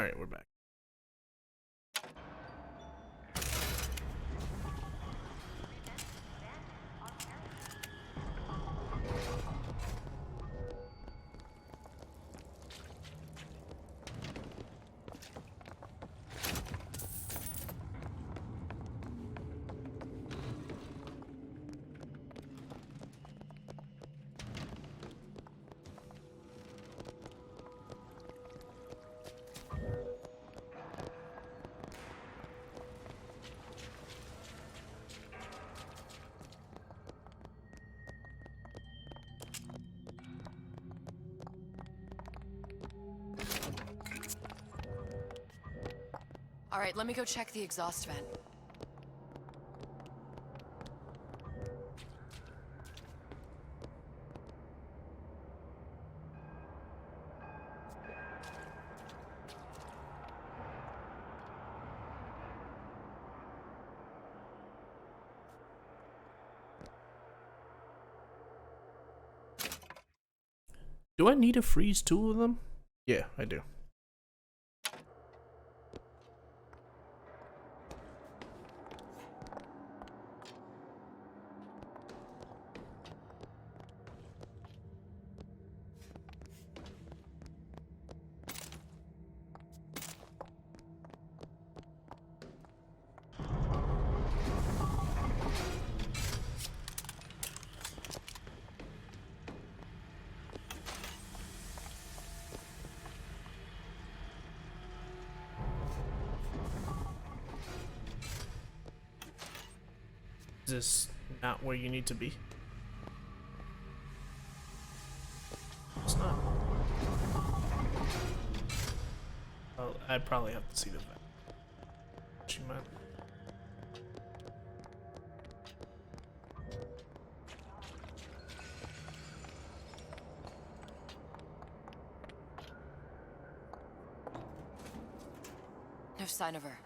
Alright, we're back. All right, let me go check the exhaust vent. Do I need to freeze 2 of them? Yeah, I do. Is this not where you need to be? It's not. Well, I'd probably have to see the vent. What you meant? No sign of her.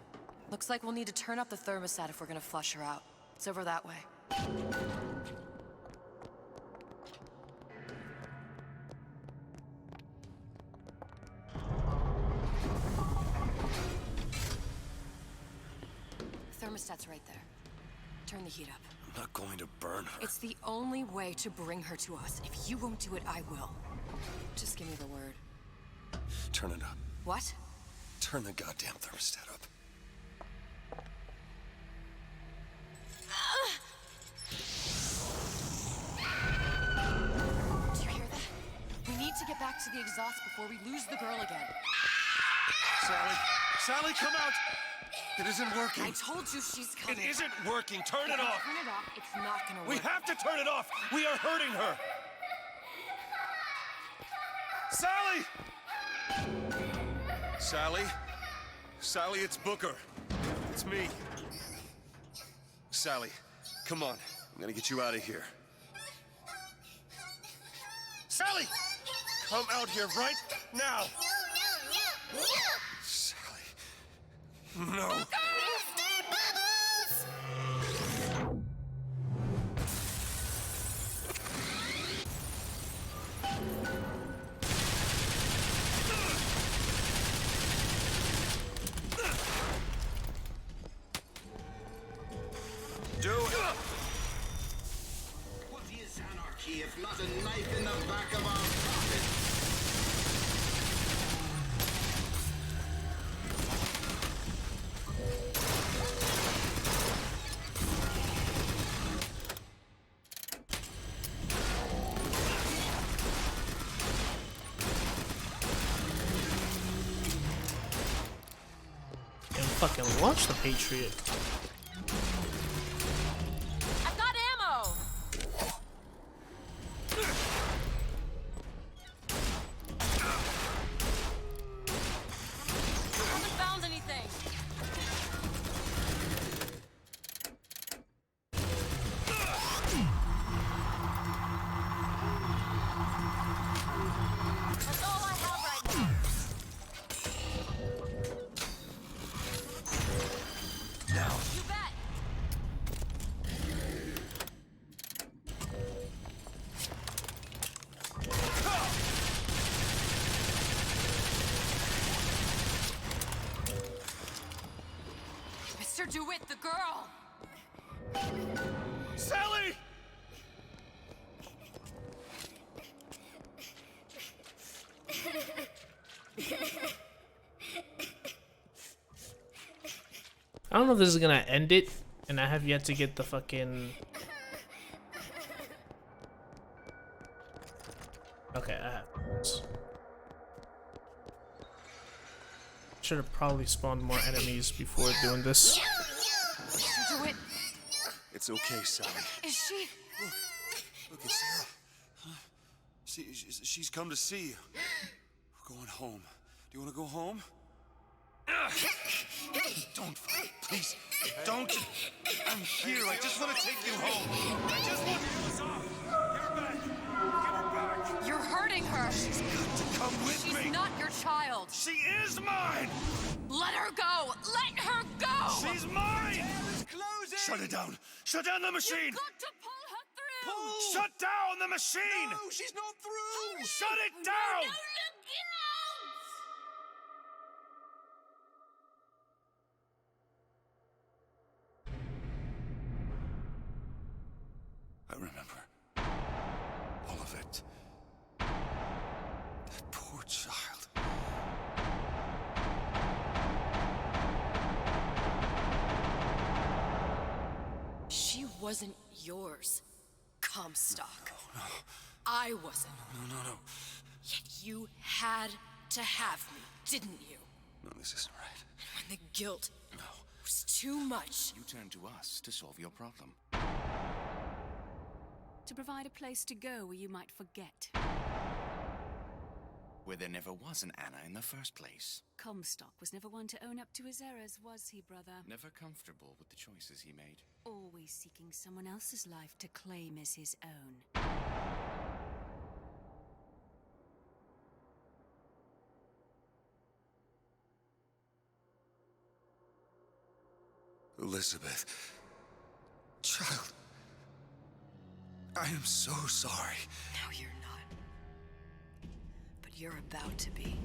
Looks like we'll need to turn up the thermostat if we're gonna flush her out. It's over that way. Thermostat's right there. Turn the heat up. I'm not going to burn her. It's the only way to bring her to us. If you won't do it, I will. Just give me the word. Turn it up. What? Turn the goddamn thermostat up. Do you hear that? We need to get back to the exhaust before we lose the girl again. Sally! Sally, come out! It isn't working. I told you she's coming. It isn't working. Turn it off. Turn it off. It's not gonna work. We have to turn it off. We are hurting her. Sally! Sally? Sally, it's Booker. It's me. Sally, come on. I'm gonna get you out of here. Sally! Come out here right now! No! Sally. No. Mr. Bubbles! Do it! What is anarchy if not a knife in the back of our pocket? And fucking launch the Patriot. I've got ammo! Haven't found anything. That's all I have right now. Now DeWitt, the girl! Sally! I don't know if this is gonna end it, and I have yet to get the fucking... Okay, I have this. Should have probably spawned more enemies before doing this. Mr. DeWitt, It's okay, Sally. is she? Look, it's Sarah. She's come to see you. We're going home. Do you want to go home? Don't fight, please. Don't. I'm here. I just want to take you home. I just want you. You're hurting her. She's got to come with She's me. not your child. She is mine. Let her go. Let her go. She's mine. Shut it down. Shut down the machine. You've got to pull her through. Shut down the machine. No, she's not through! Shut it down. I remember all of it. That poor child. She wasn't yours, Comstock. No. I wasn't. No. Yet you had to have me, didn't you? No, this isn't right. When the guilt No. was too much. You turn to us to solve your problem. To provide a place to go where you might forget. Where there never was an Anna in the first place. Comstock was never one to own up to his errors, was he, brother? Never comfortable with the choices he made. Always seeking someone else's life to claim as his own. Elizabeth. Child. I am so sorry. No, you're not. But you're about to be.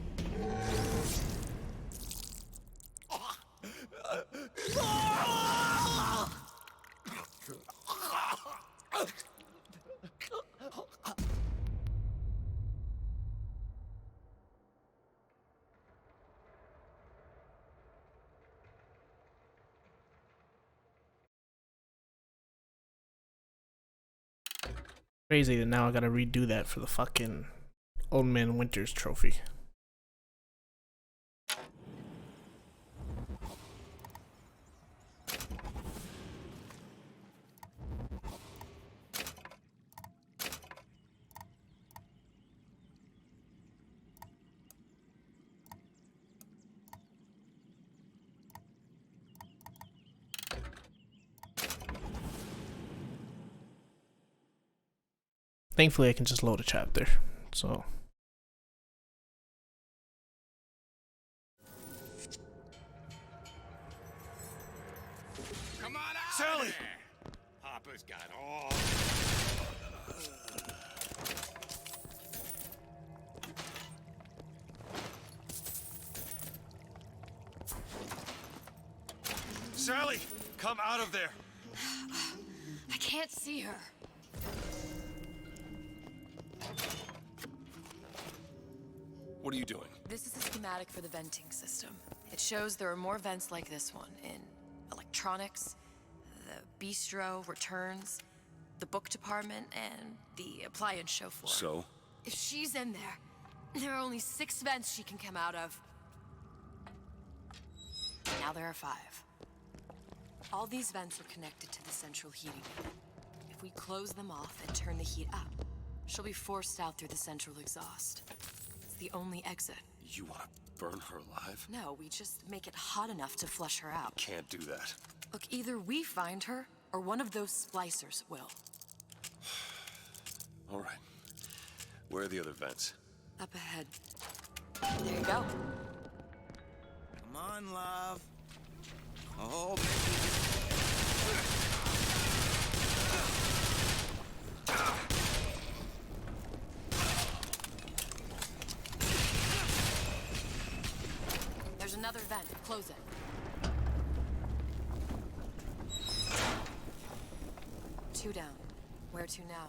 Crazy that now I gotta redo that for the fucking Old Man Winters trophy. Thankfully, I can just load a chapter, so. Come on out! Sally! There. Hopper's got all. Sally, come out of there. I can't see her. What are you doing? This is a schematic for the venting system. It shows there are more vents like this one in electronics, the bistro, returns, the book department, and the appliance show floor. So? If she's in there are only 6 vents she can come out of. Now there are 5. All these vents are connected to the central heating unit. If we close them off and turn the heat up, she'll be forced out through the central exhaust. It's the only exit. You want to burn her alive? No, we just make it hot enough to flush her out. Can't do that. Look, either we find her, or one of those splicers will. All right. Where are the other vents? Up ahead. There you go. Come on, love. Oh, There's another vent. Close it. 2 down. Where to now?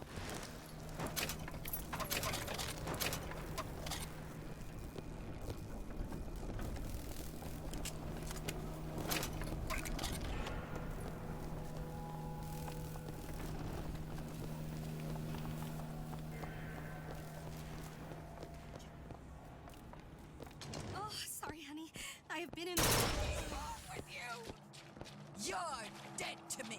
Oh, sorry, honey. I have been in with you. You're dead to me.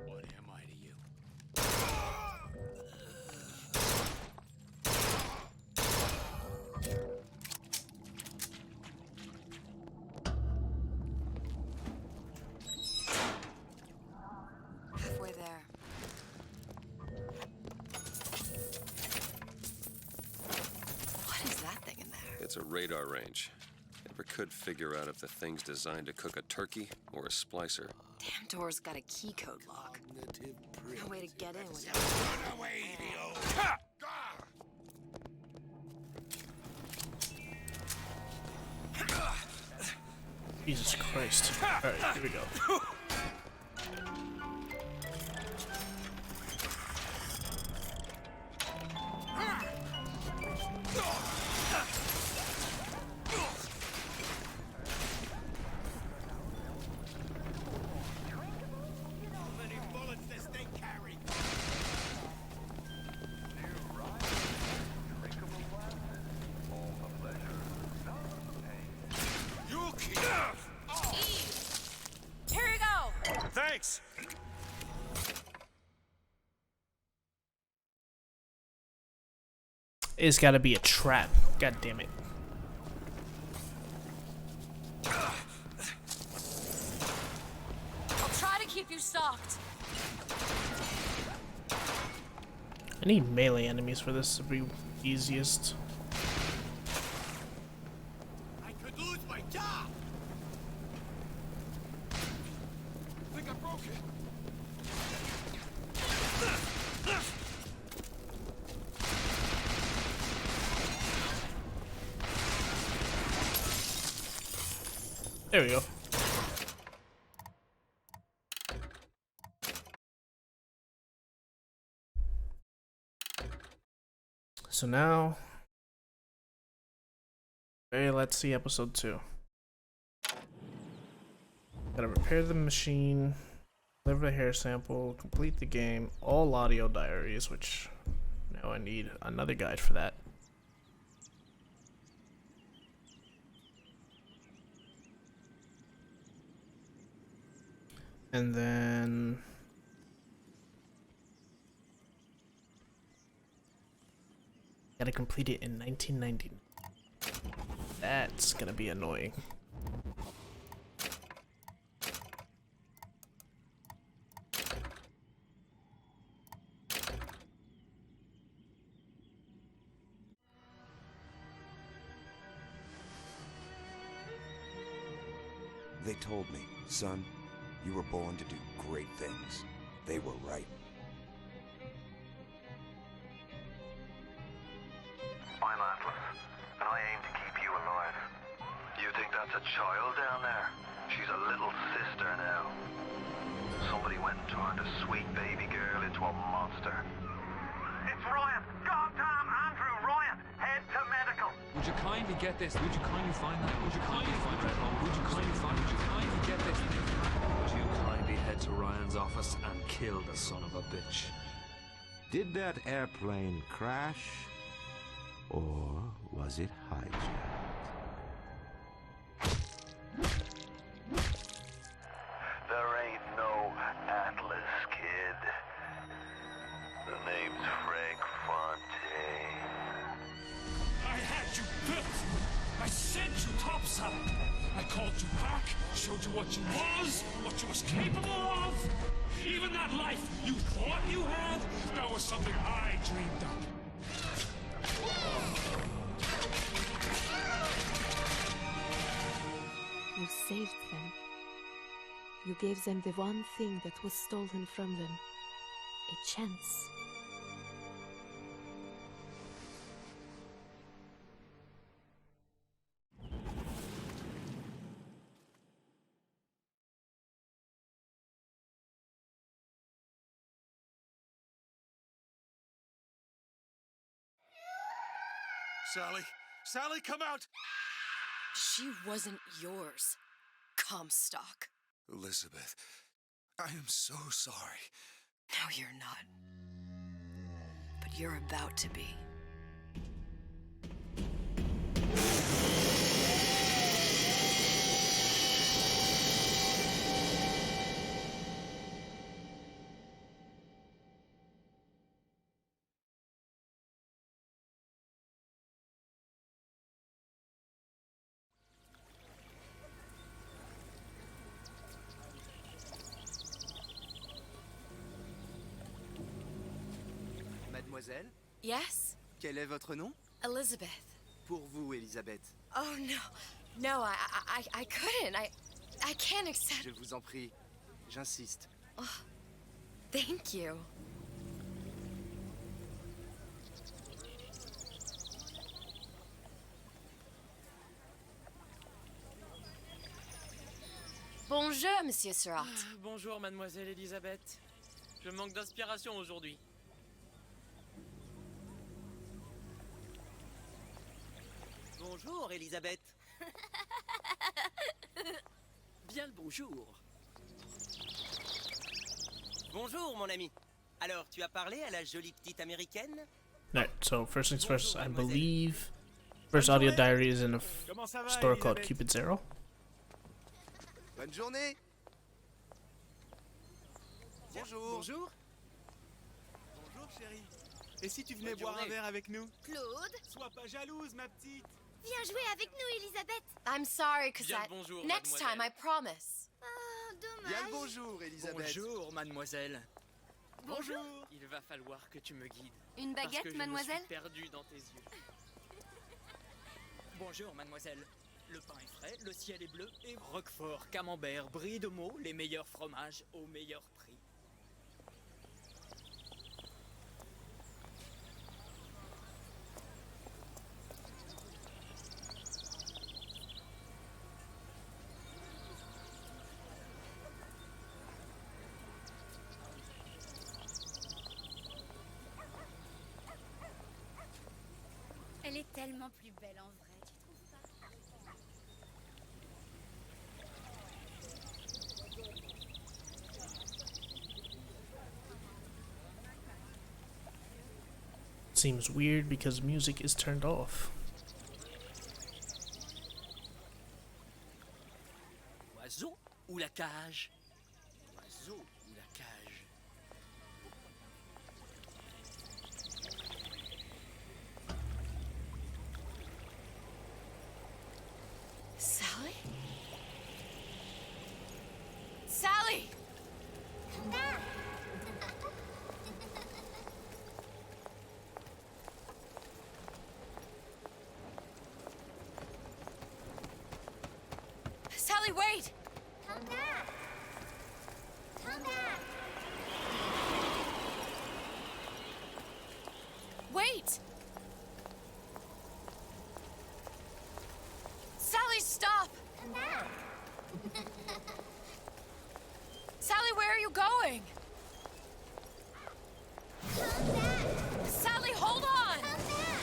What am I to you? Halfway there. What is that thing in there? It's a radar range. Never could figure out if the thing's designed to cook a turkey or a splicer. Damn door's got a key code lock. No way to get in without. Run away, Leo! Jesus Christ. Alright, here we go. How many bullets does they carry? You keep. Here you go! Thanks! It's gotta be a trap. God damn it. I'll try to keep you stocked. I need melee enemies for this to be easiest. I could lose my job! I think I broke it. There we go. So now, okay, let's see episode 2. Gotta repair the machine, deliver the hair sample, complete the game, all audio diaries, which now I need another guide for that. And then gotta complete it in 1990. That's gonna be annoying. They told me, son, you were born to do great things. They were right. I'm Atlas, and I aim to keep you alive. You think that's a child down there? She's a little sister now. Somebody went and turned a sweet baby girl into a monster. It's Ryan! Goddamn Andrew Ryan! Head to medical! Would you kindly get this? Would you kindly find that? Would you kindly find that? Would you kindly find? Would you kindly get this? Would you kindly head to Ryan's office and kill the son of a bitch? Did that airplane crash? Or was it hijacked? There ain't no Atlas, kid. The name's Frank Fontaine. I had you built! I back, showed you what you was, what you was capable of. Even that life you thought you had, that was something I dreamed up. You saved them. You gave them the one thing that was stolen from them. A chance. Sally! Sally, come out! She wasn't yours, Comstock. Elizabeth, I am so sorry. No, you're not. But you're about to be. Mademoiselle? Yes? Quel est votre nom? Elizabeth. Pour vous, Elisabeth. Oh, no. No, I couldn't. I can't accept... Je vous en prie. J'insiste. Oh, thank you. Bonjour, Monsieur Surratt. Bonjour, Mademoiselle Elisabeth. Je manque d'inspiration aujourd'hui. Bonjour, Elisabeth. Bien le bonjour. Bonjour, mon ami. Alors, tu as parlé à la jolie petite américaine? Alright, so first things first, I believe first audio diary is in a store called Cupid Zero. Bonne journée. Bonjour. Bonjour. Bonjour, chérie. Et si tu venais boire un verre avec nous? Claude? Sois pas jalouse, ma petite. Viens jouer avec nous, Elisabeth. I'm sorry, Cosette. Bonjour, Next time, I promise. Ah, dommage. Bien le bonjour, Elisabeth. Bonjour, mademoiselle. Bonjour. Il va falloir que tu me guides. Une parce baguette, que je mademoiselle? me suis perdu dans tes yeux. Bonjour, mademoiselle. Le pain est frais, le ciel est bleu et Roquefort, Camembert, Brie de Meaux, les meilleurs fromages au meilleur prix. Elle est tellement plus belle en vrai, tu trouves pas? Seems weird because music is turned off. Oiseau ou la cage? Oiseau ou la cage? Sally? Sally! Sally, wait! Come back. Come back. Wait! Sally, stop! Come back. Sally, where are you going? Come back. Sally, hold on! Come back.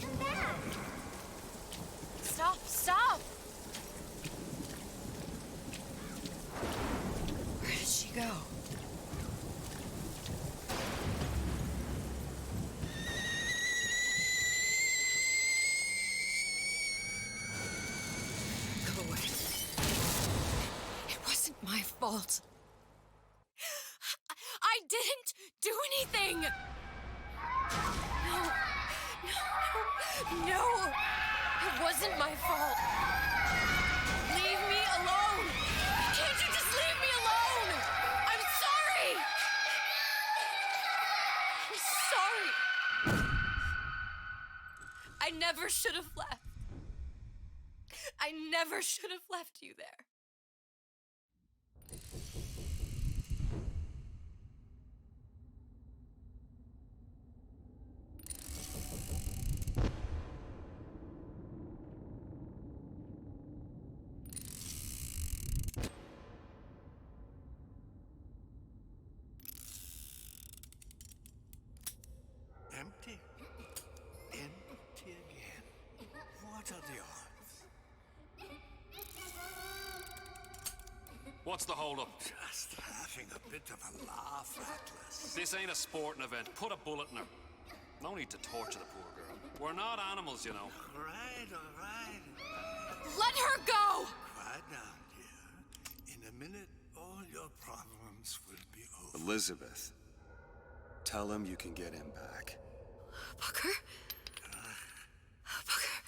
Come back. Stop, stop! Where did she go? Go away. It wasn't my fault. I didn't do anything! No! It wasn't my fault! Leave me alone! Can't you just leave me alone? I'm sorry! I'm sorry! I never should have left. I never should have left you there. Empty. Empty again. What are the odds? What's the holdup? Just having a bit of a laugh, Atlas. This ain't a sporting event. Put a bullet in her. No need to torture the poor girl. We're not animals, you know. All right, all right. Let her go! Quiet down, dear. In a minute, all your problems will be over. Elizabeth, tell him you can get him back. Booker? Booker,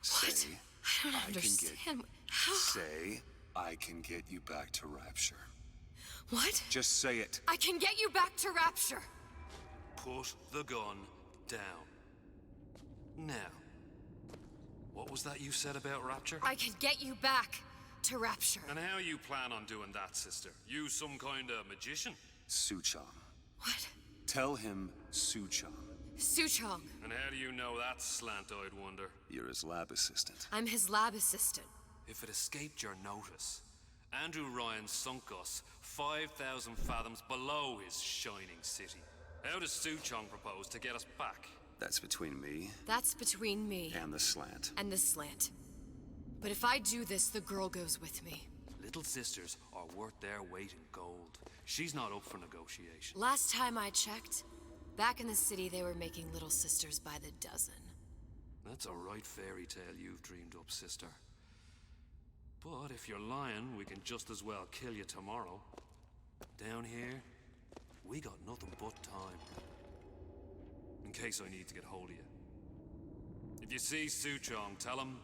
what? Say, I don't understand. How? Say, I can get you back to Rapture. What? Just say it. I can get you back to Rapture. Put the gun down. Now, what was that you said about Rapture? I can get you back to Rapture. And how you plan on doing that, sister? You some kind of magician? Suchong. What? Tell him Suchong. Suchong. And how do you know that, slant-eyed wonder? You're his lab assistant. I'm his lab assistant. If it escaped your notice, Andrew Ryan sunk us 5,000 fathoms below his shining city. How does Suchong propose to get us back? That's between me. That's between me. And the slant. And the slant. But if I do this, the girl goes with me. Little sisters are worth their weight in gold. She's not up for negotiation. Last time I checked, back in the city they were making little sisters by the dozen. That's a right fairy tale you've dreamed up, sister. But if you're lying, we can just as well kill you tomorrow. Down here, we got nothing but time. In case I need to get hold of you. If you see Suchong, tell him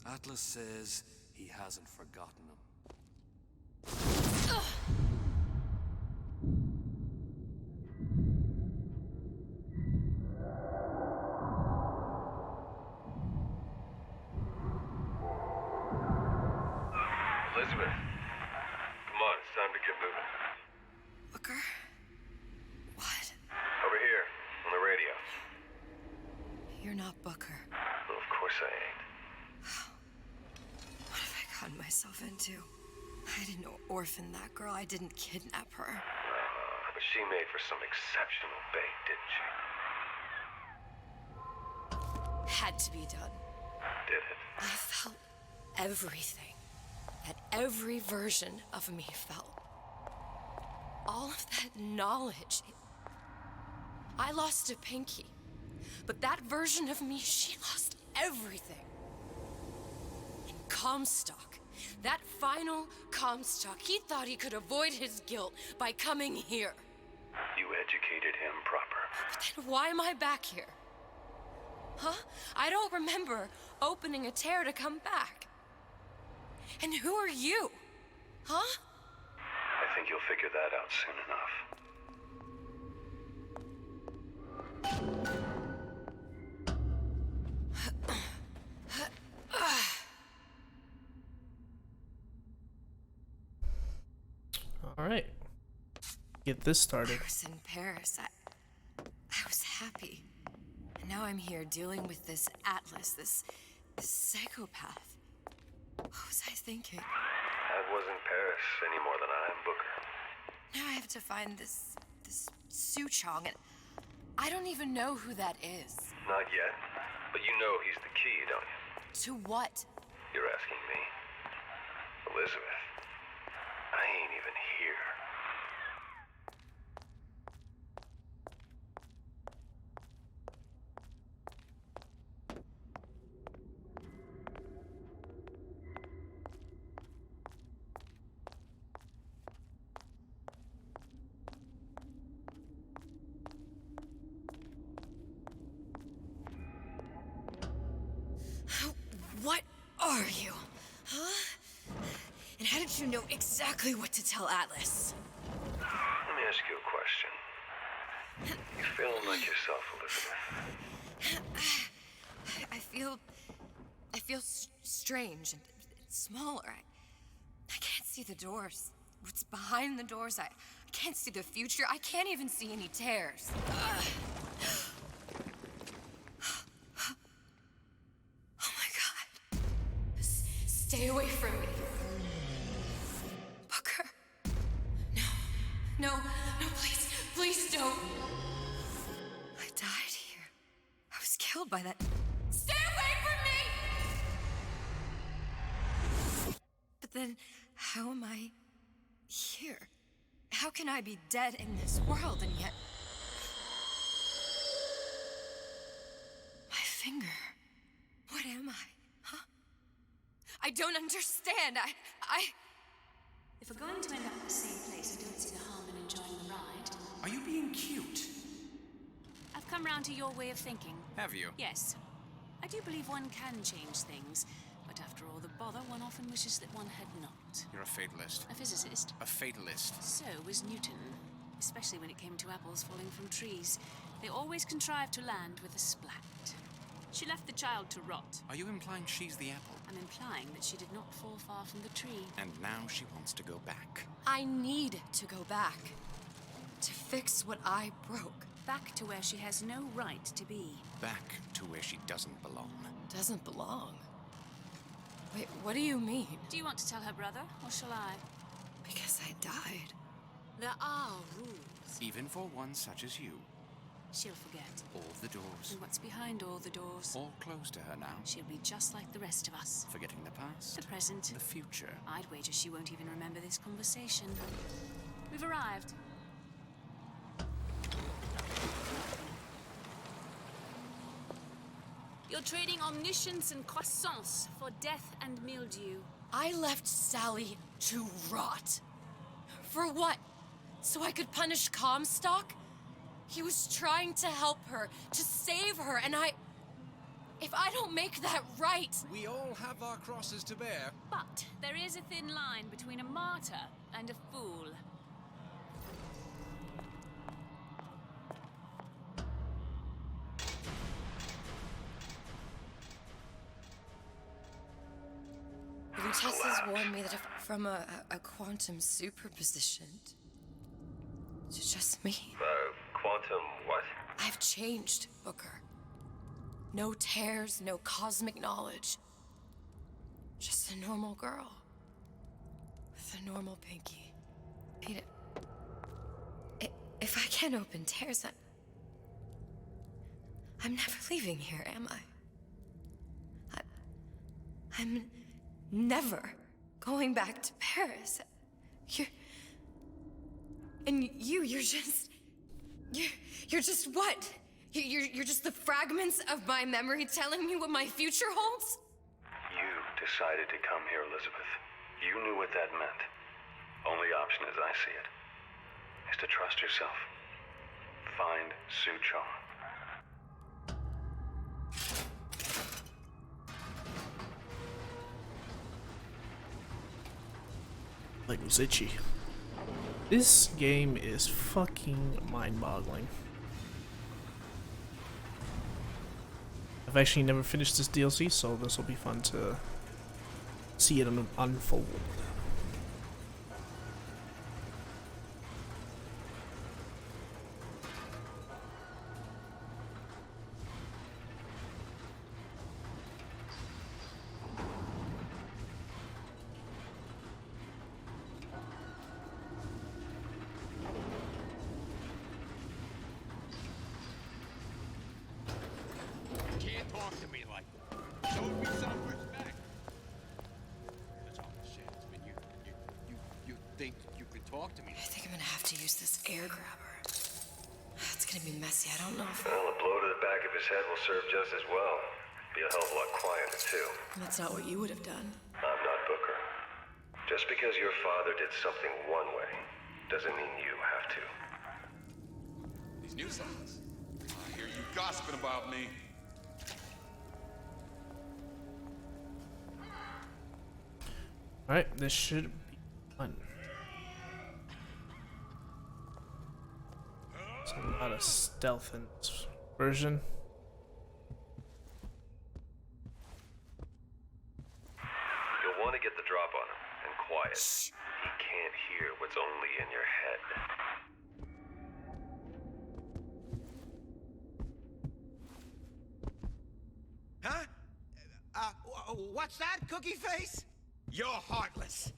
Atlas says he hasn't forgotten him. Elizabeth, come on, it's time to get moving. Booker? What? Over here, on the radio. You're not Booker. Well, of course I ain't. What have I gotten myself into? I didn't orphan that girl. I didn't kidnap her. But she made for some exceptional bait, didn't she? Had to be done. Did it? I felt everything that every version of me felt. All of that knowledge. I lost a pinky. But that version of me, she lost everything. And Comstock, that final Comstock, he thought he could avoid his guilt by coming here. You educated him proper. But then why am I back here? Huh? I don't remember opening a tear to come back. And who are you? Huh? I think you'll figure that out soon enough. All right. Get this started. I was in Paris. I was happy. And now I'm here dealing with this Atlas, this psychopath. What was I thinking? I wasn't Paris any more than I am Booker. Now I have to find this Suchong, and I don't even know who that is. Not yet, but you know he's the key, don't you? To what? You're asking me. Elizabeth, I ain't even here. are you? Huh? And how did you know exactly what to tell Atlas? Let me ask you a question. You feeling like yourself, Elizabeth? I feel strange and smaller. I can't see the doors. What's behind the doors? I can't see the future. I can't even see any tears. Oh my God. Stay away from me. Booker. No, please don't. I died here. I was killed by that. Stay away from me! But then, how am I here? How can I be dead in this world and yet... My finger. What am I? Huh? I don't understand. If we're going to end up at the same place, I don't see the harm in enjoying the ride. Are you being cute? I've come round to your way of thinking. Have you? Yes. I do believe one can change things, but after all the bother, one often wishes that one had not. You're a fatalist. A physicist. A fatalist. So was Newton, especially when it came to apples falling from trees. They always contrived to land with a splat. She left the child to rot. Are you implying she's the apple? I'm implying that she did not fall far from the tree. And now she wants to go back. I need to go back. To fix what I broke. Back to where she has no right to be. Back to where she doesn't belong. Doesn't belong? Wait, what do you mean? Do you want to tell her brother, or shall I? Because I died. There are rules. Even for one such as you. She'll forget. All the doors. And what's behind all the doors? All closed to her now. She'll be just like the rest of us. Forgetting the past. The present. The future. I'd wager she won't even remember this conversation. We've arrived. You're trading omniscience and croissance for death and mildew. I left Sally to rot. For what? So I could punish Comstock? He was trying to help her, to save her, and if I don't make that right... We all have our crosses to bear. But there is a thin line between a martyr and a fool. Luteces warned me that from a quantum superposition to just me. Quantum what? I've changed, Booker. No tears, no cosmic knowledge. Just a normal girl. With a normal pinky. If I can't open tears, I'm never leaving here, am I? I'm never going back to Paris. You're just what? You're just the fragments of my memory telling me what my future holds? You decided to come here, Elizabeth. You knew what that meant. Only option, as I see it, is to trust yourself. Find Suchong. Like was itchy. This game is fucking mind-boggling. I've actually never finished this DLC, so this will be fun to see it unfold. I think I'm gonna have to use this air grabber. It's gonna be messy. I don't know if... Well, a blow to the back of his head will serve just as well. Be a hell of a lot quieter, too. That's not what you would have done. I'm not Booker. Just because your father did something one way, doesn't mean you have to. These new songs. I hear you gossiping about me. Alright, this should be fun. There's a lot of stealth in this version. You'll want to get the drop on him, and quiet. He can't hear what's only in your head. Huh? What's that, Cookie Face? You're heartless.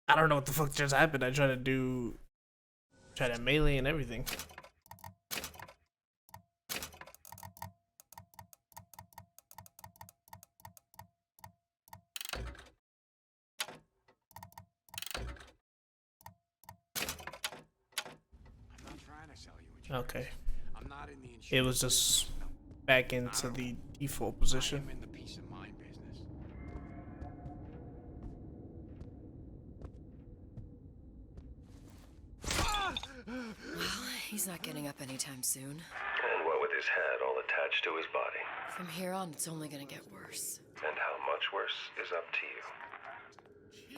I don't know what the fuck just happened. I tried to melee and everything. Okay. It was just back into the default position. Well, he's not getting up anytime soon. And what with his head all attached to his body. From here on, it's only gonna get worse. And how much worse is up to you.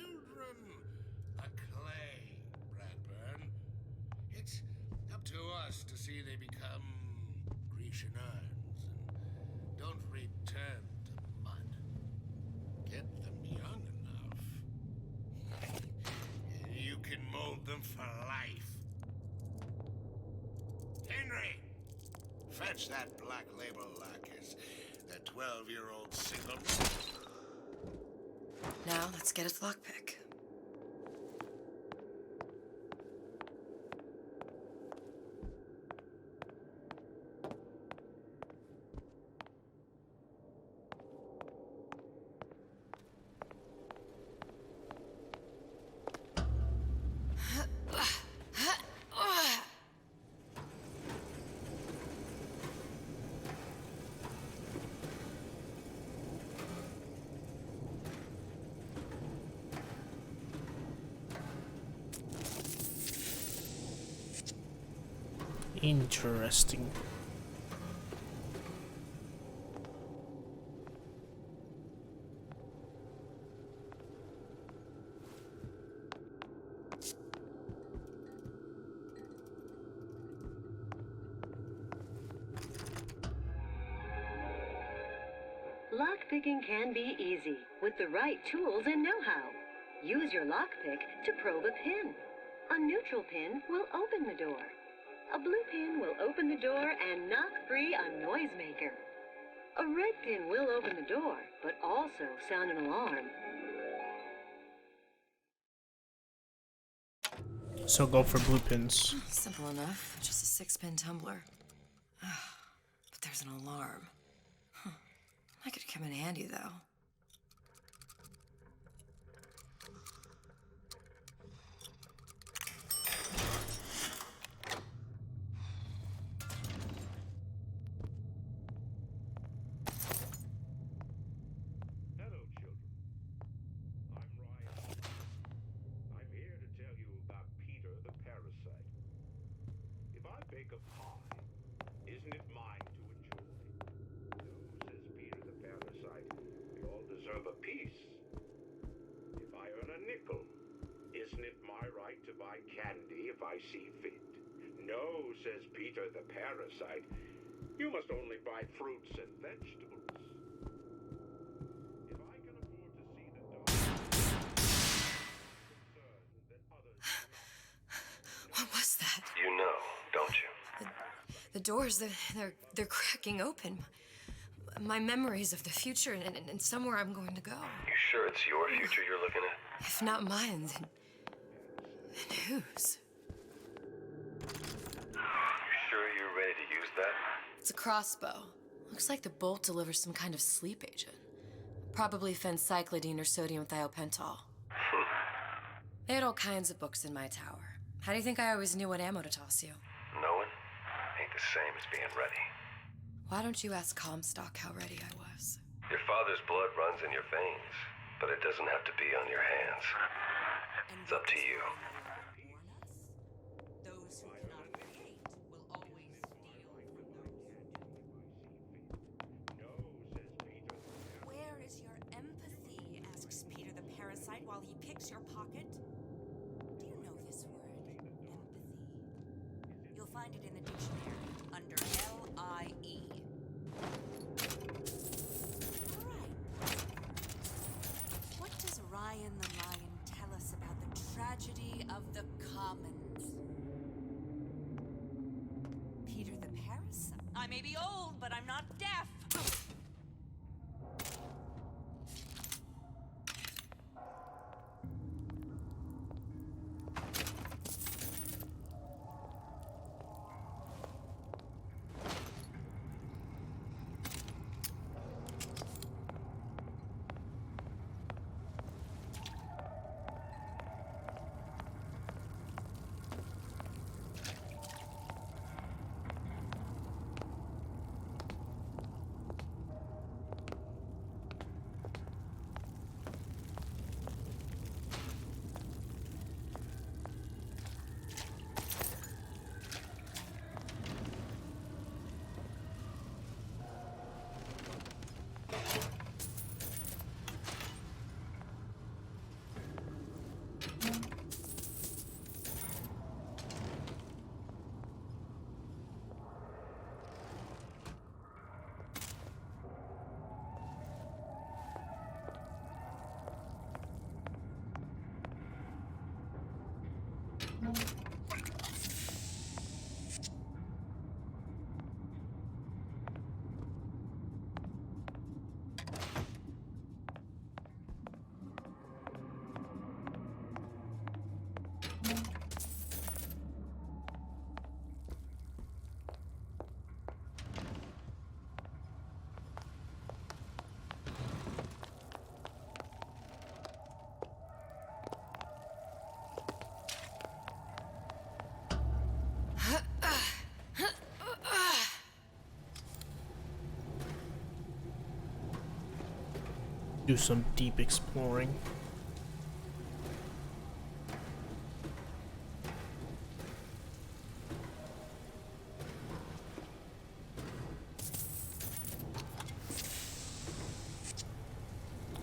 Children, a clay, Bradburn. It's up to us to see they become Grecian urns and don't return to mud. Get them young enough. You can mold them for life. Henry, fetch that black label lacquers. That 12-year-old single. Now, let's get his lockpick. Interesting. Lockpicking can be easy with the right tools and know-how. Use your lockpick to probe a pin. A neutral pin will open the door. A blue pin will open the door and knock free a noisemaker. A red pin will open the door, but also sound an alarm. So go for blue pins. Simple enough. Just a 6-pin tumbler. But there's an alarm. That could come in handy, though. Hello, children. I'm Ryan. I'm here to tell you about Peter the Parasite. If I bake a pie, isn't it mine to enjoy? No, says Peter the Parasite. We all deserve a piece. If I earn a nickel, isn't it my right to buy candy if I see fit? No, says Peter the Parasite. You must only buy fruits and vegetables. If I can afford to see the dog, concerned that others do not. What was that? You know, don't you? The doors, they're cracking open. My memories of the future and somewhere I'm going to go. You sure it's your future you're looking at? If not mine, then whose? You sure you're ready to use that? It's a crossbow. Looks like the bolt delivers some kind of sleep agent. Probably phencyclidine or sodium thiopental. They had all kinds of books in my tower. How do you think I always knew what ammo to toss you? Knowing ain't the same as being ready. Why don't you ask Comstock how ready I was? Your father's blood runs in your veins, but it doesn't have to be on your hands. It's up to you. Those who cannot fix your pocket? Do you know this word, empathy? You'll find it in the dictionary under L-I-E. What does Ryan the Lion tell us about the tragedy of the commons? Peter the parasite. I may be old, but I'm not deaf. Do some deep exploring.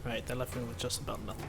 Right, that left me with just about nothing.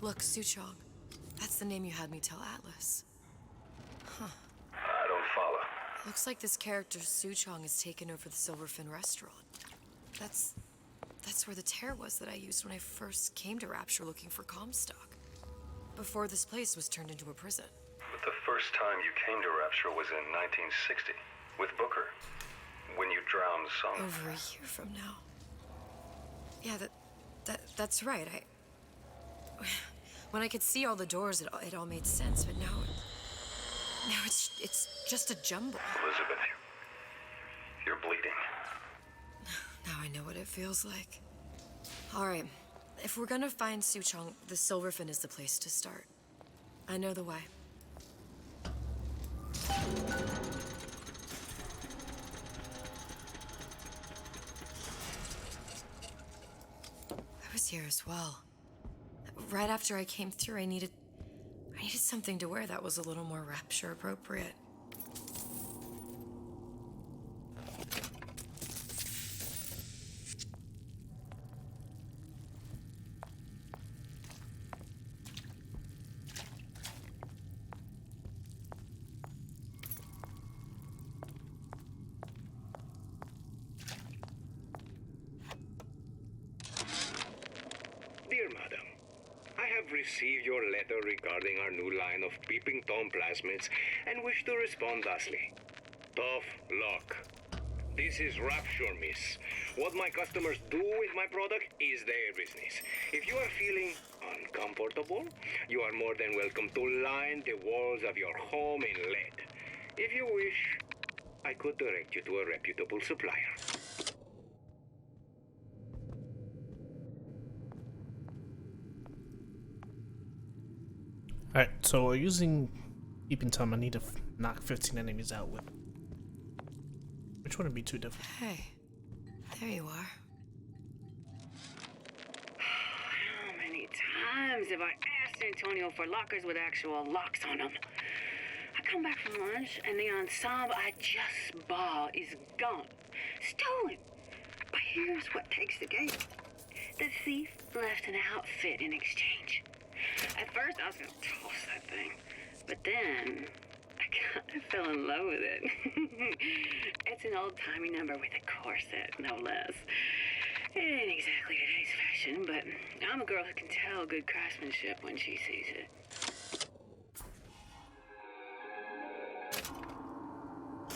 Look, Suchong. That's the name you had me tell Atlas. Huh. I don't follow. Looks like this character Suchong has taken over the Silverfin restaurant. That's where the tear was that I used when I first came to Rapture looking for Comstock. Before this place was turned into a prison. But the first time you came to Rapture was in 1960, with Booker. When you drowned some... Over a year from now. Yeah, that's right. When I could see all the doors, it all made sense, but now it's just a jumble. Elizabeth, you're bleeding. Now I know what it feels like. All right, if we're gonna find Suchong, the Silverfin is the place to start. I know the way. I was here as well. Right after I came through, I needed something to wear that was a little more Rapture appropriate. have received your letter regarding our new line of peeping Tom plasmids and wish to respond thusly. Tough luck. This is Rapture, miss. What my customers do with my product is their business. If you are feeling uncomfortable, you are more than welcome to line the walls of your home in lead. If you wish, I could direct you to a reputable supplier. Alright, so using Peeping Tom, I need to knock 15 enemies out with. Which wouldn't be too difficult. Hey, there you are. How many times have I asked Antonio for lockers with actual locks on them? I come back from lunch and the ensemble I just bought is gone. Stolen. But here's what takes the cake. The thief left an outfit in exchange. At first I was gonna toss that thing, but then I kind of fell in love with it. It's an old-timey number with a corset, no less. It ain't exactly today's fashion, but I'm a girl who can tell good craftsmanship when she sees it.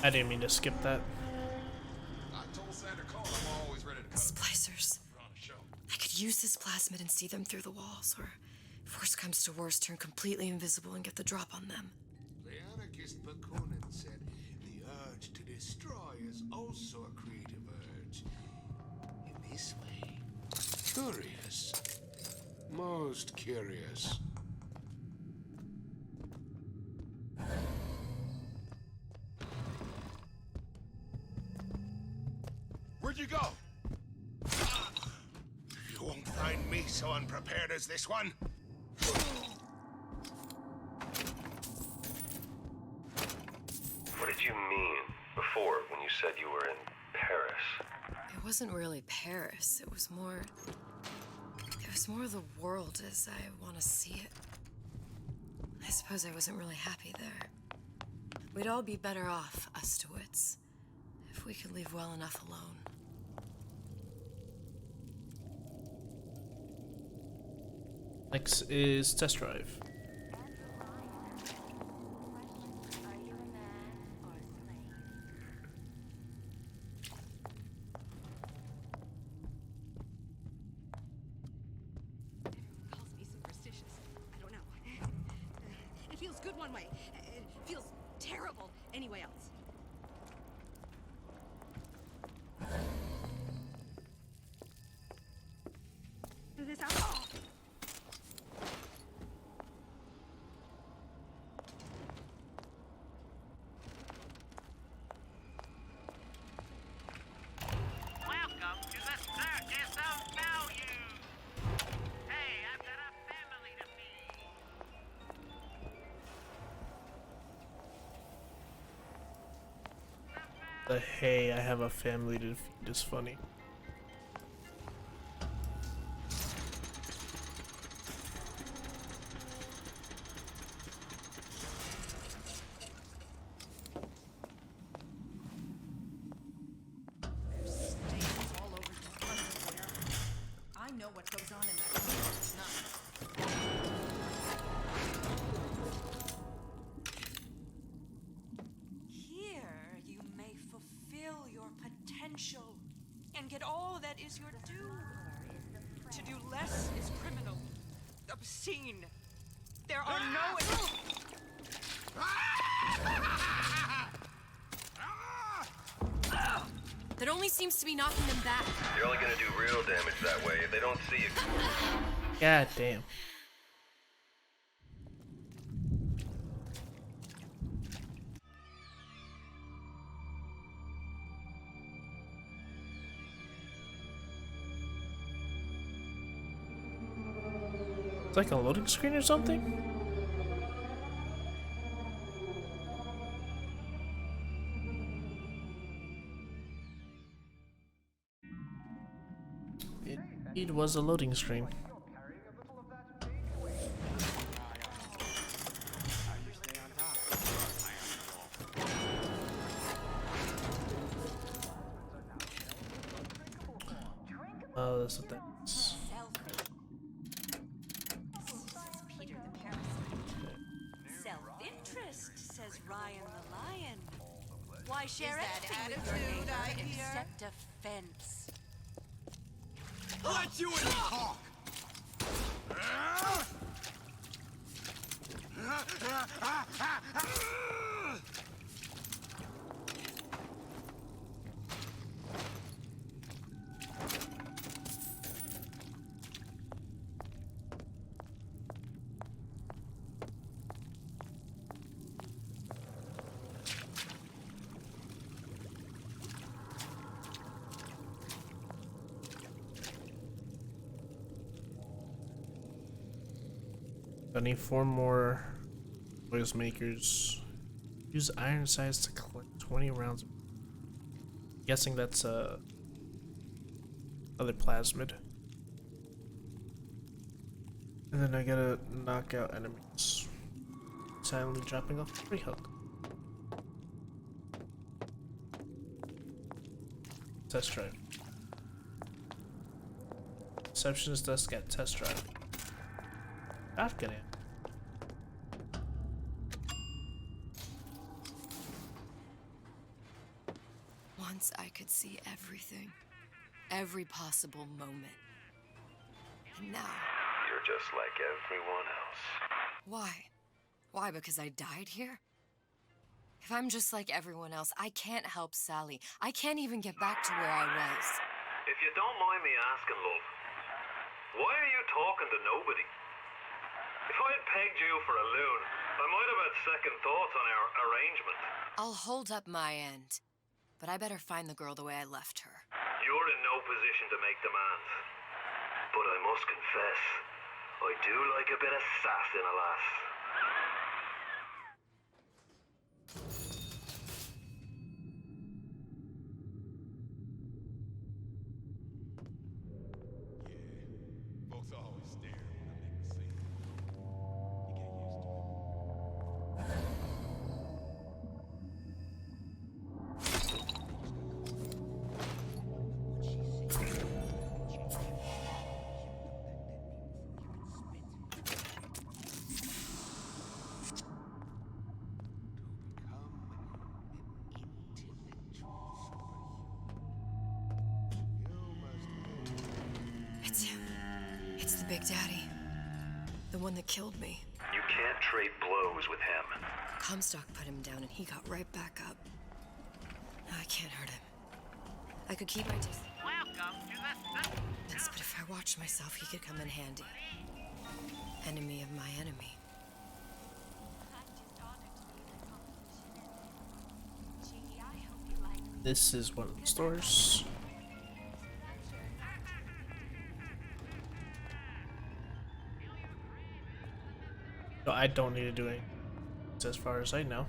I didn't mean to skip that. I told Santa Claus I'm always ready to cut. Splicers. I could use this plasmid and see them through the walls, or if worst comes to worst, turn completely invisible and get the drop on them. The anarchist Bakunin said the urge to destroy is also a creative urge. In this way, curious. Most curious. Where'd you go? You won't find me so unprepared as this one. What did you mean before when you said you were in Paris? It wasn't really Paris. It was more the world as I want to see it. I suppose I wasn't really happy there. We'd all be better off, us Stewits, if we could leave well enough alone. Next is test drive. Calls me superstitious. I don't know. It feels good one way. It feels terrible anyway else. This alcohol. Welcome to the Circus of Value. Hey, I've got a family to feed. The hey, I have a family to feed is funny. Stains all over your underwear. I know what goes on in that room at night. Here you may fulfill your potential and get all that is your due. To do less is criminal, obscene. There are no. That only seems to be knocking them back. You're only gonna do real damage that way if they don't see you. God damn. It's like a loading screen or something? It was a loading screen. Oh, that's what that is. I share everything with your neighbor except a fence. Let you in talk! I need 4 more noise makers. Use iron size to collect 20 rounds. Guessing that's other plasmid. And then I gotta knock out enemies. Silently dropping off a free hook. Test drive. Receptionist desk at test drive. Shotgun it. Once I could see everything. Every possible moment. And now... You're just like everyone else. Why? Why, because I died here? If I'm just like everyone else, I can't help Sally. I can't even get back to where I was. If you don't mind me asking, love, why are you talking to nobody? If I had pegged you for a loon, I might have had second thoughts on our arrangement. I'll hold up my end. But I better find the girl the way I left her. You're in no position to make demands. But I must confess, I do like a bit of sass in a lass. Folks always stare when I make a scene. You get used to it. It's him. It's the Big Daddy. The one that killed me. You can't trade blows with him. Comstock put him down and he got right back up. I can't hurt him. I could keep my distance. Welcome to the But if I watched myself, he could come in handy. Enemy of my enemy. This is one of the stores. No, I don't need to do anything as far as I know.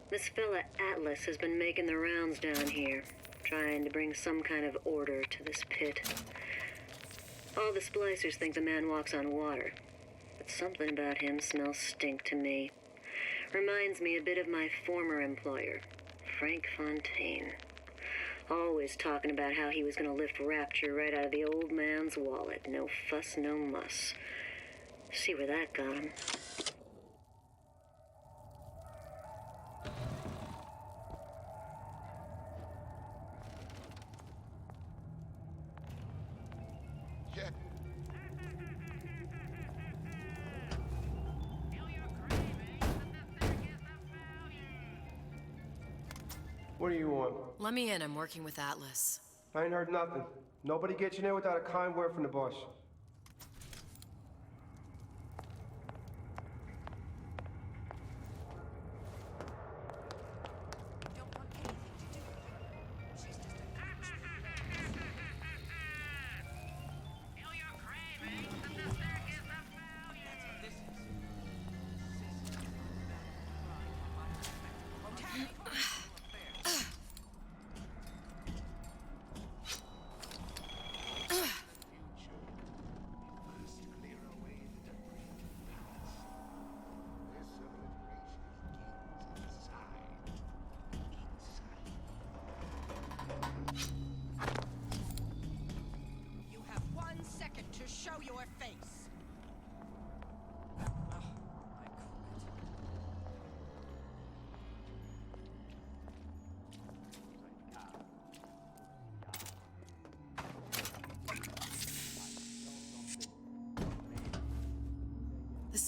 This fella Atlas has been making the rounds down here, trying to bring some kind of order to this pit. All the splicers think the man walks on water, but something about him smells stink to me. Reminds me a bit of my former employer, Frank Fontaine. Always talking about how he was going to lift Rapture right out of the old man's wallet. No fuss, no muss. See where that got him. Yeah. What do you want? Let me in. I'm working with Atlas. I ain't heard nothing. Nobody gets you in without a kind word from the boss.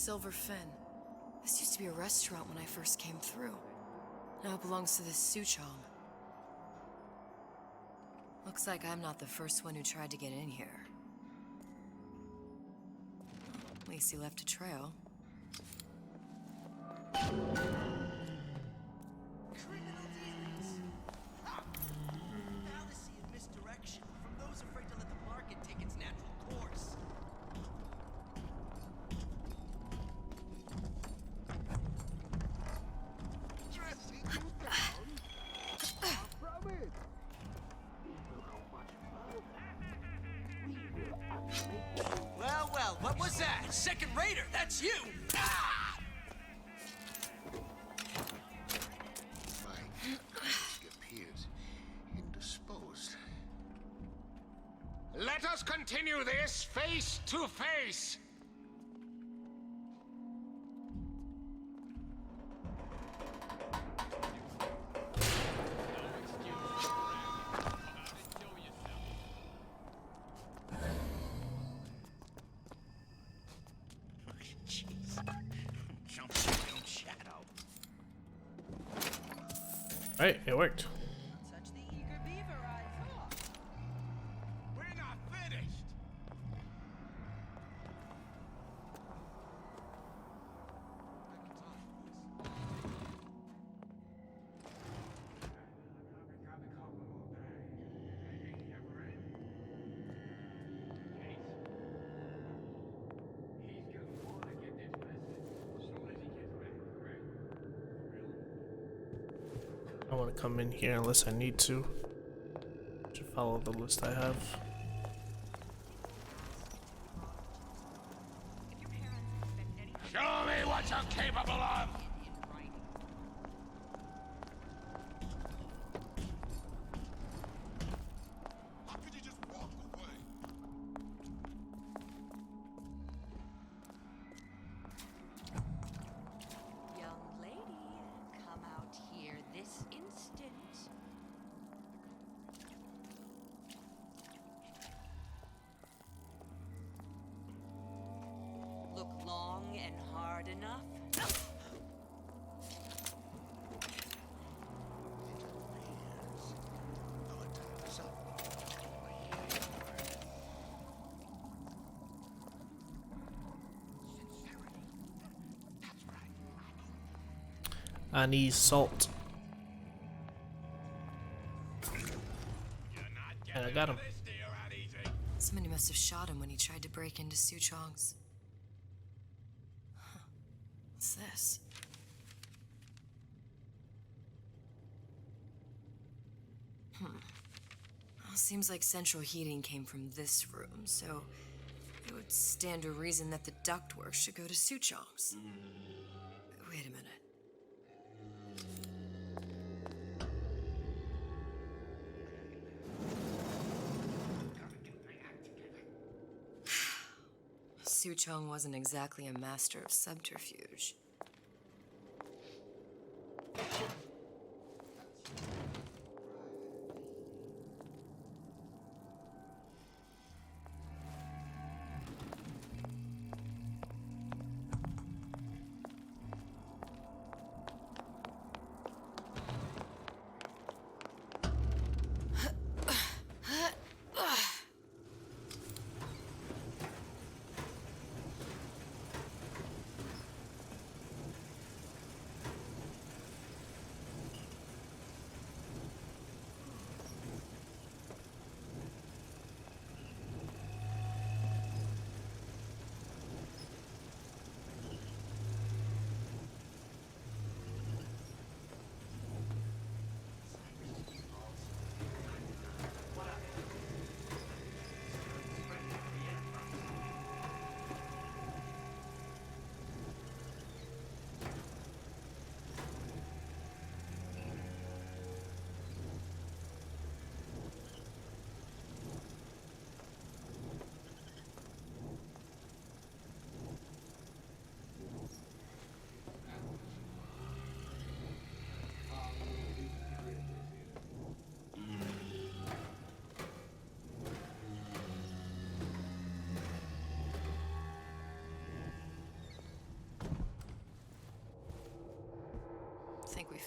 Silver Fin. This used to be a restaurant when I first came through. Now it belongs to this Suchong. Looks like I'm not the first one who tried to get in here. At least he left a trail. Criminal dealings. Ha! Fallacy and misdirection from those afraid to let the market take its natural course. Dressing you down? Far from it. Well, well, what was that? Second rater, that's you! Ah! My colleague appears indisposed. Let us continue this face to face. Right, it worked. Such the eager beaver I thought. We're not finished. I want to come in here unless I need to. Should follow the list I have. Show me what you're capable of. How could you just walk away? Young lady, come out here this instant. Look long and hard enough. I need salt. And I got him. Somebody must have shot him when he tried to break into Suchong's. Huh. What's this? Well, seems like central heating came from this room, so it would stand to reason that the ductwork should go to Suchong's. Wait a minute. Suchong wasn't exactly a master of subterfuge.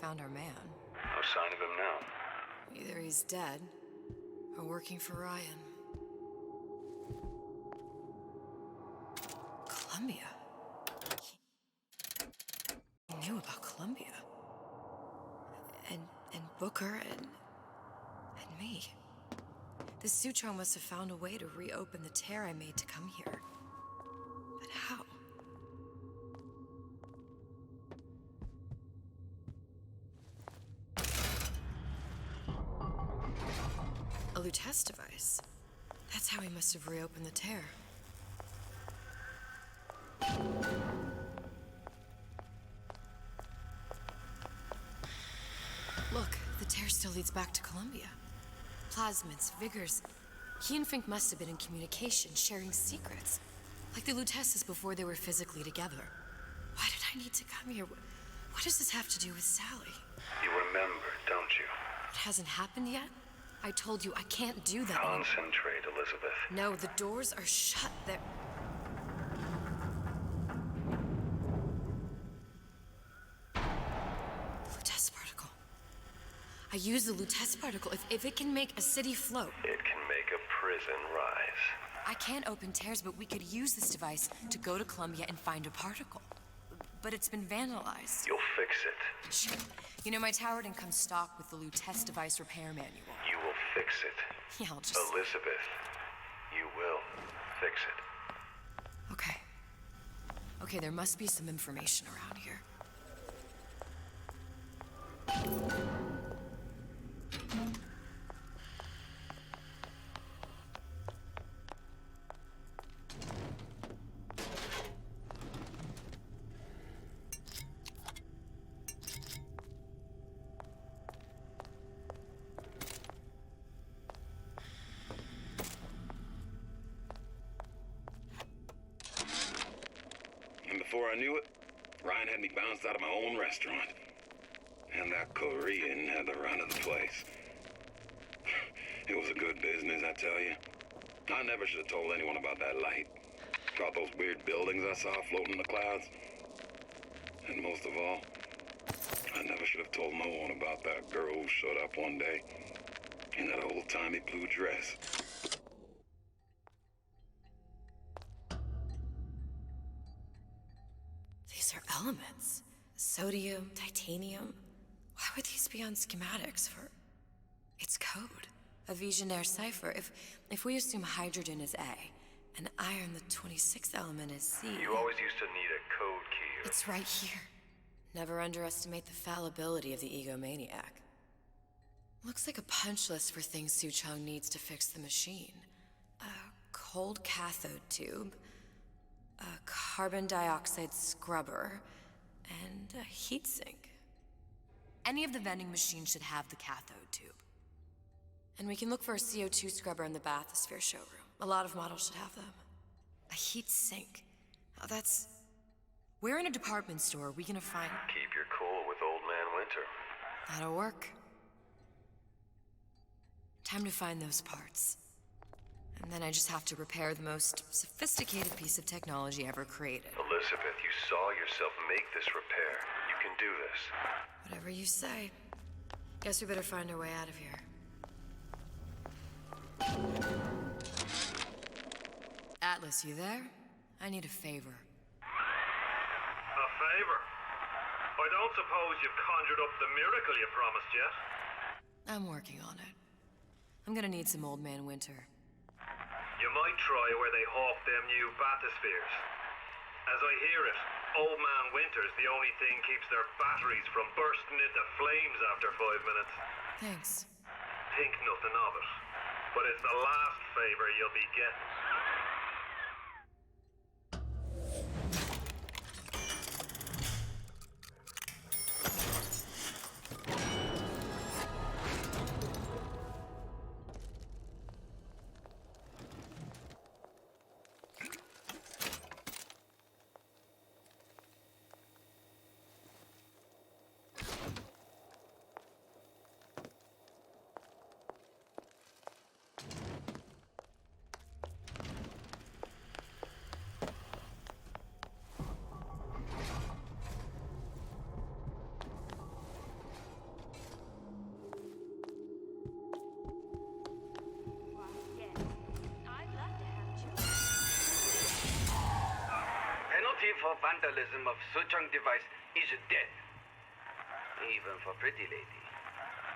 found our man. No sign of him now. Either he's dead, or working for Ryan. Columbia? He knew about Columbia. And Booker and me. The Sutron must have found a way to reopen the tear I made to come here. But how? A Lutece device. That's how he must have reopened the tear. Look, the tear still leads back to Columbia. Plasmids, Vigors. He and Fink must have been in communication, sharing secrets. Like the Luteces before they were physically together. Why did I need to come here? What does this have to do with Sally? You remember, don't you? It hasn't happened yet? I told you I can't do that. Concentrate, Elizabeth. No, the doors are shut. They're... Lutece particle. I use the Lutece particle. If it can make a city float. It can make a prison rise. I can't open tears, but we could use this device to go to Columbia and find a particle. But it's been vandalized. You'll fix it. Sure. You know, my tower didn't come stock with the Lutece device repair manual. You will fix it. Yeah, I'll just... Elizabeth, you will fix it. Okay. Okay, there must be some information around here. And before I knew it, Ryan had me bounced out of my own restaurant. And that Korean had the run of the place. It was a good business, I tell you. I never should have told anyone about that light. About those weird buildings I saw floating in the clouds. And most of all, I never should have told no one about that girl who showed up one day in that old-timey blue dress. These are elements. Sodium, titanium. Why would these be on schematics for... It's code. A Visionaire cipher. If we assume hydrogen is A, and iron, the 26th element, is C... You always used to need a code key. It's right here. Never underestimate the fallibility of the egomaniac. Looks like a punch list for things Suchong needs to fix the machine. A cold cathode tube, a carbon dioxide scrubber, and a heatsink. Any of the vending machines should have the cathode tube. And we can look for a CO2 scrubber in the bathysphere showroom. A lot of models should have them. A heat sink. Oh, that's... Where in a department store are we gonna find... Keep your cool with Old Man Winter. That'll work. Time to find those parts. And then I just have to repair the most sophisticated piece of technology ever created. Elizabeth, you saw yourself make this repair. You can do this. Whatever you say. Guess we better find our way out of here. Atlas, you there? I need a favor. A favor? I don't suppose you've conjured up the miracle you promised yet? I'm working on it. I'm gonna need some Old Man Winter. You might try where they hawk them new bathyspheres. As I hear it, Old Man Winter's the only thing keeps their batteries from bursting into flames after 5 minutes. Thanks. Think nothing of it. But it's the last favor you'll be getting. for vandalism of Suchong device is dead. Even for pretty lady.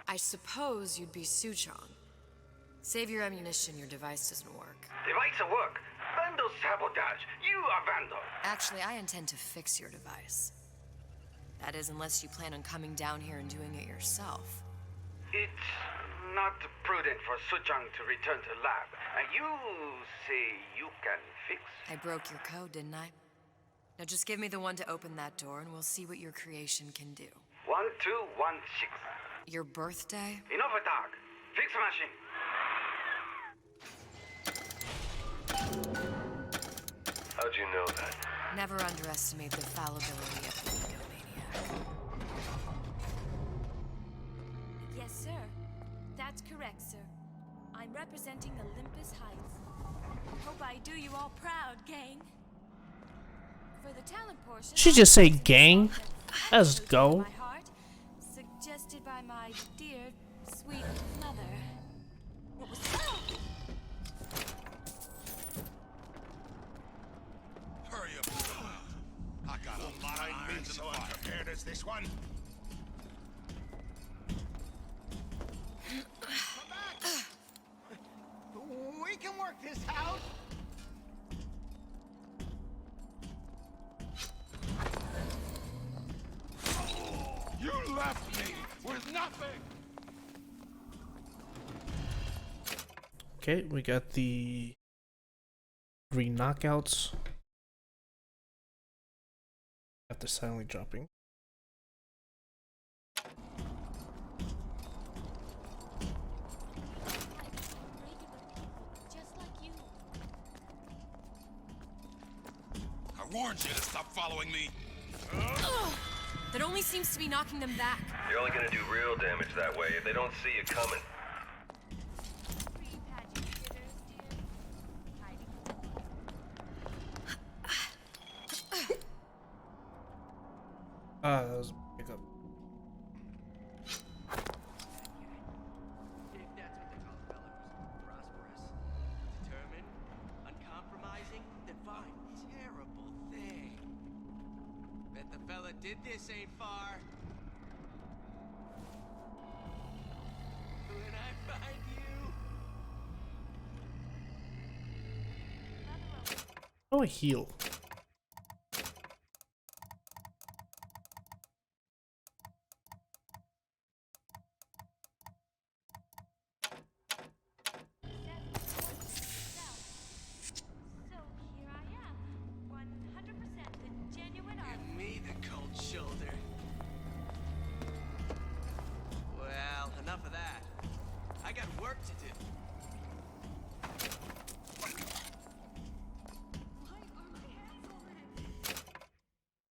I suppose you'd be Suchong. Save your ammunition, your device doesn't work. Device work. Vandal sabotage. You are vandal. Actually, I intend to fix your device. That is, unless you plan on coming down here and doing it yourself. It's not prudent for Suchong to return to lab. And you say you can fix? I broke your code, didn't I? Now just give me the one to open that door and we'll see what your creation can do. 1216. Your birthday? Enough talk. Fix machine. How'd you know that? Never underestimate the fallibility of the egomaniac. Yes, sir. That's correct, sir. I'm representing Olympus Heights. Hope I do you all proud, gang. For the talent portion, She just say gang. Let's go. my heart, suggested by my dear, sweet mother. What was that? Hurry up, I got a lot of irons so unprepared as this one. Come back! We can work this out! You left me with nothing! Okay, we got the 3 knockouts after silently dropping. I warned you to stop following me. That only seems to be knocking them back. You're only gonna do real damage that way if they don't see you coming. That was a pickup. If that's what they call a fella who's prosperous, determined, uncompromising, then fine. Terrible thing. Bet the fella did this ain't far. When I find you. Oh, a heal. Give me the cold shoulder. Well, enough of that. I got work to do.